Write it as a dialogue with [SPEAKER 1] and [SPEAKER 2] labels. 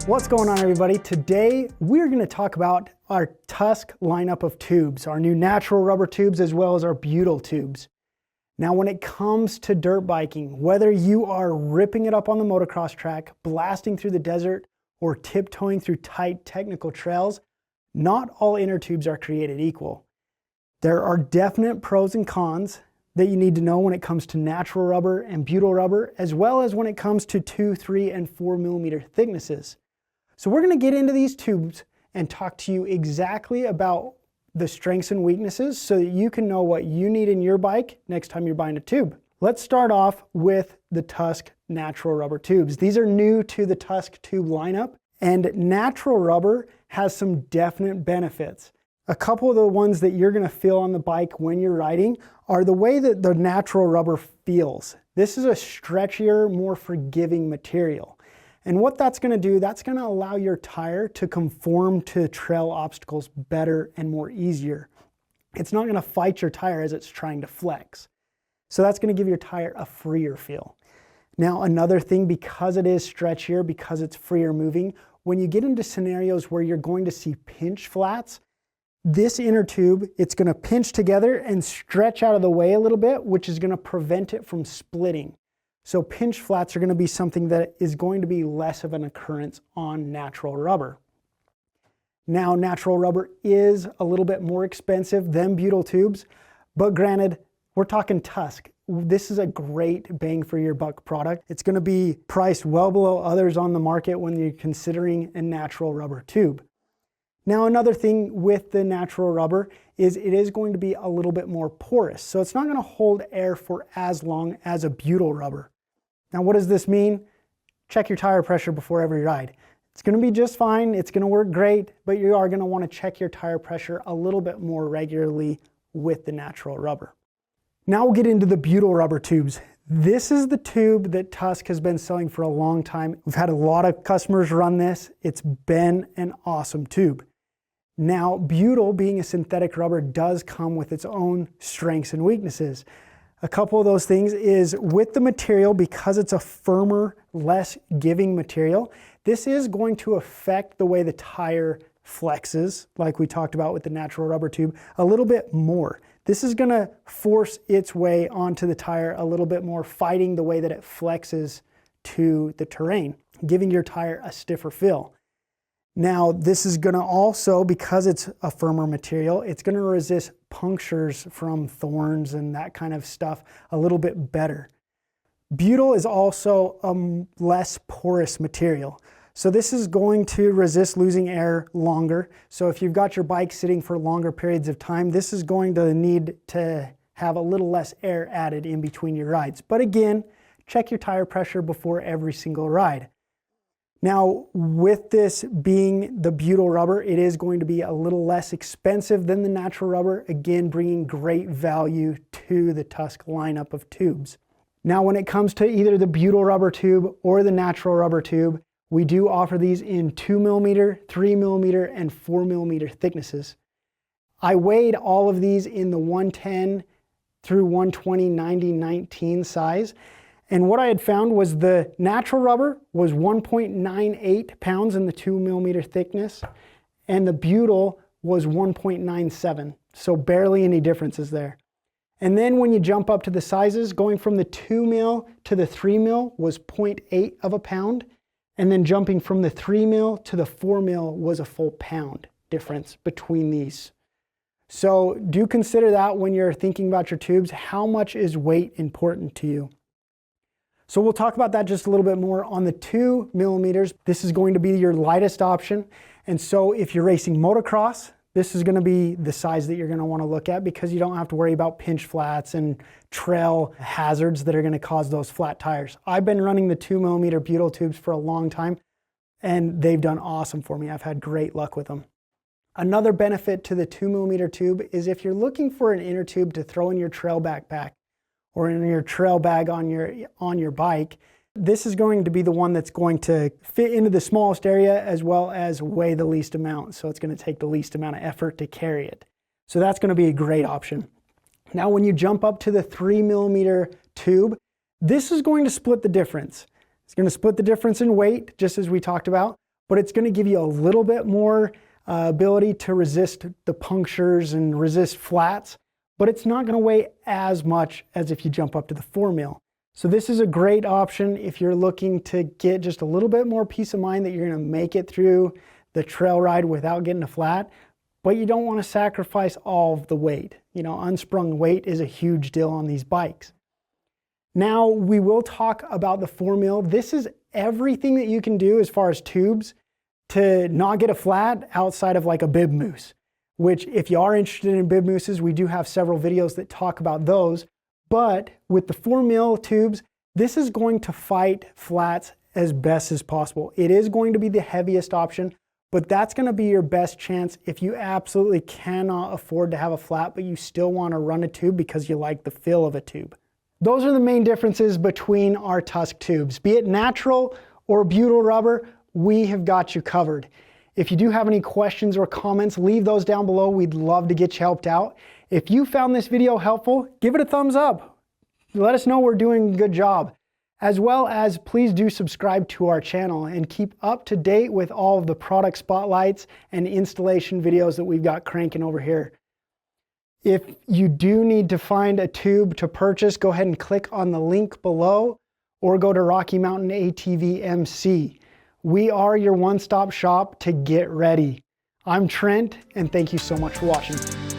[SPEAKER 1] What's going on, everybody? Today we're going to talk about our Tusk lineup of tubes, our new natural rubber tubes as well as our Butyl tubes. Now when it comes to dirt biking, whether you are ripping it up on the motocross track, blasting through the desert, or tiptoeing through tight technical trails, not all inner tubes are created equal. There are definite pros and cons that you need to know when it comes to natural rubber and butyl rubber, as well as when it comes to 2, 3, and 4 millimeter thicknesses. So we're going to get into these tubes and talk to you exactly about the strengths and weaknesses so that you can know what you need in your bike next time you're buying a tube. Let's start off with the Tusk Natural Rubber Tubes. These are new to the Tusk tube lineup, and natural rubber has some definite benefits. A couple of the ones that you're going to feel on the bike when you're riding are the way that the natural rubber feels. This is a stretchier, more forgiving material. And what that's going to do, that's going to allow your tire to conform to trail obstacles better and more easier. It's not going to fight your tire as it's trying to flex. So that's going to give your tire a freer feel. Now another thing, because it is stretchier, because it's freer moving, when you get into scenarios where you're going to see pinch flats, this inner tube, it's going to pinch together and stretch out of the way a little bit, which is going to prevent it from splitting. So pinch flats are going to be something that is going to be less of an occurrence on natural rubber. Now, natural rubber is a little bit more expensive than butyl tubes, but granted, we're talking Tusk. This is a great bang for your buck product. It's going to be priced well below others on the market when you're considering a natural rubber tube. Now, another thing with the natural rubber is it is going to be a little bit more porous. So it's not going to hold air for as long as a butyl rubber. Now, what does this mean? Check your tire pressure before every ride. It's going to be just fine. It's going to work great, but you are going to want to check your tire pressure a little bit more regularly with the natural rubber. Now we'll get into the butyl rubber tubes. This is the tube that Tusk has been selling for a long time. We've had a lot of customers run this. It's been an awesome tube. Now, butyl, being a synthetic rubber, does come with its own strengths and weaknesses. A couple of those things is with the material, because it's a firmer, less giving material, this is going to affect the way the tire flexes, like we talked about with the natural rubber tube, a little bit more. This is going to force its way onto the tire a little bit more, fighting the way that it flexes to the terrain, giving your tire a stiffer feel. Now, this is going to also, because it's a firmer material, it's going to resist punctures from thorns and that kind of stuff a little bit better. Butyl is also a less porous material. So this is going to resist losing air longer. So if you've got your bike sitting for longer periods of time, this is going to need to have a little less air added in between your rides. But again, check your tire pressure before every single ride. Now, with this being the butyl rubber, it is going to be a little less expensive than the natural rubber, again, bringing great value to the Tusk lineup of tubes. Now, when it comes to either the butyl rubber tube or the natural rubber tube, we do offer these in 2 millimeter, 3 millimeter, and 4 millimeter thicknesses. I weighed all of these in the 110 through 120, 90, 19 size. And what I had found was the natural rubber was 1.98 pounds in the 2 millimeter thickness, and the butyl was 1.97, so barely any differences there. And then when you jump up to the sizes, going from the 2 mil to the 3 mil was 0.8 of a pound, and then jumping from the 3 mil to the 4 mil was a full pound difference between these. So do consider that when you're thinking about your tubes. How much is weight important to you? So we'll talk about that just a little bit more. On the 2 millimeters, this is going to be your lightest option. And so if you're racing motocross, this is going to be the size that you're going to want to look at, because you don't have to worry about pinch flats and trail hazards that are going to cause those flat tires. I've been running the 2 millimeter butyl tubes for a long time, and they've done awesome for me. I've had great luck with them. Another benefit to the 2 millimeter tube is if you're looking for an inner tube to throw in your trail backpack, or in your trail bag on your bike, this is going to be the one that's going to fit into the smallest area as well as weigh the least amount. So it's going to take the least amount of effort to carry it. So that's going to be a great option. Now, when you jump up to the 3 millimeter tube, this is going to split the difference. It's going to split the difference in weight, just as we talked about, but it's going to give you a little bit more ability to resist the punctures and resist flats, but it's not going to weigh as much as if you jump up to the 4 mil. So this is a great option if you're looking to get just a little bit more peace of mind that you're going to make it through the trail ride without getting a flat, but you don't want to sacrifice all of the weight. You know, unsprung weight is a huge deal on these bikes. Now we will talk about the 4 mil. This is everything that you can do as far as tubes to not get a flat outside of like a bib moose, which if you are interested in bib mooses, we do have several videos that talk about those. But with the 4 mil tubes, this is going to fight flats as best as possible. It is going to be the heaviest option, but that's going to be your best chance if you absolutely cannot afford to have a flat, but you still want to run a tube because you like the feel of a tube. Those are the main differences between our Tusk tubes. Be it natural or butyl rubber, we have got you covered. If you do have any questions or comments, leave those down below. We'd love to get you helped out. If you found this video helpful, give it a thumbs up. Let us know we're doing a good job. As well as please do subscribe to our channel and keep up to date with all of the product spotlights and installation videos that we've got cranking over here. If you do need to find a tube to purchase, go ahead and click on the link below or go to Rocky Mountain ATV MC. We are your one-stop shop to get ready. I'm Trent, and thank you so much for watching.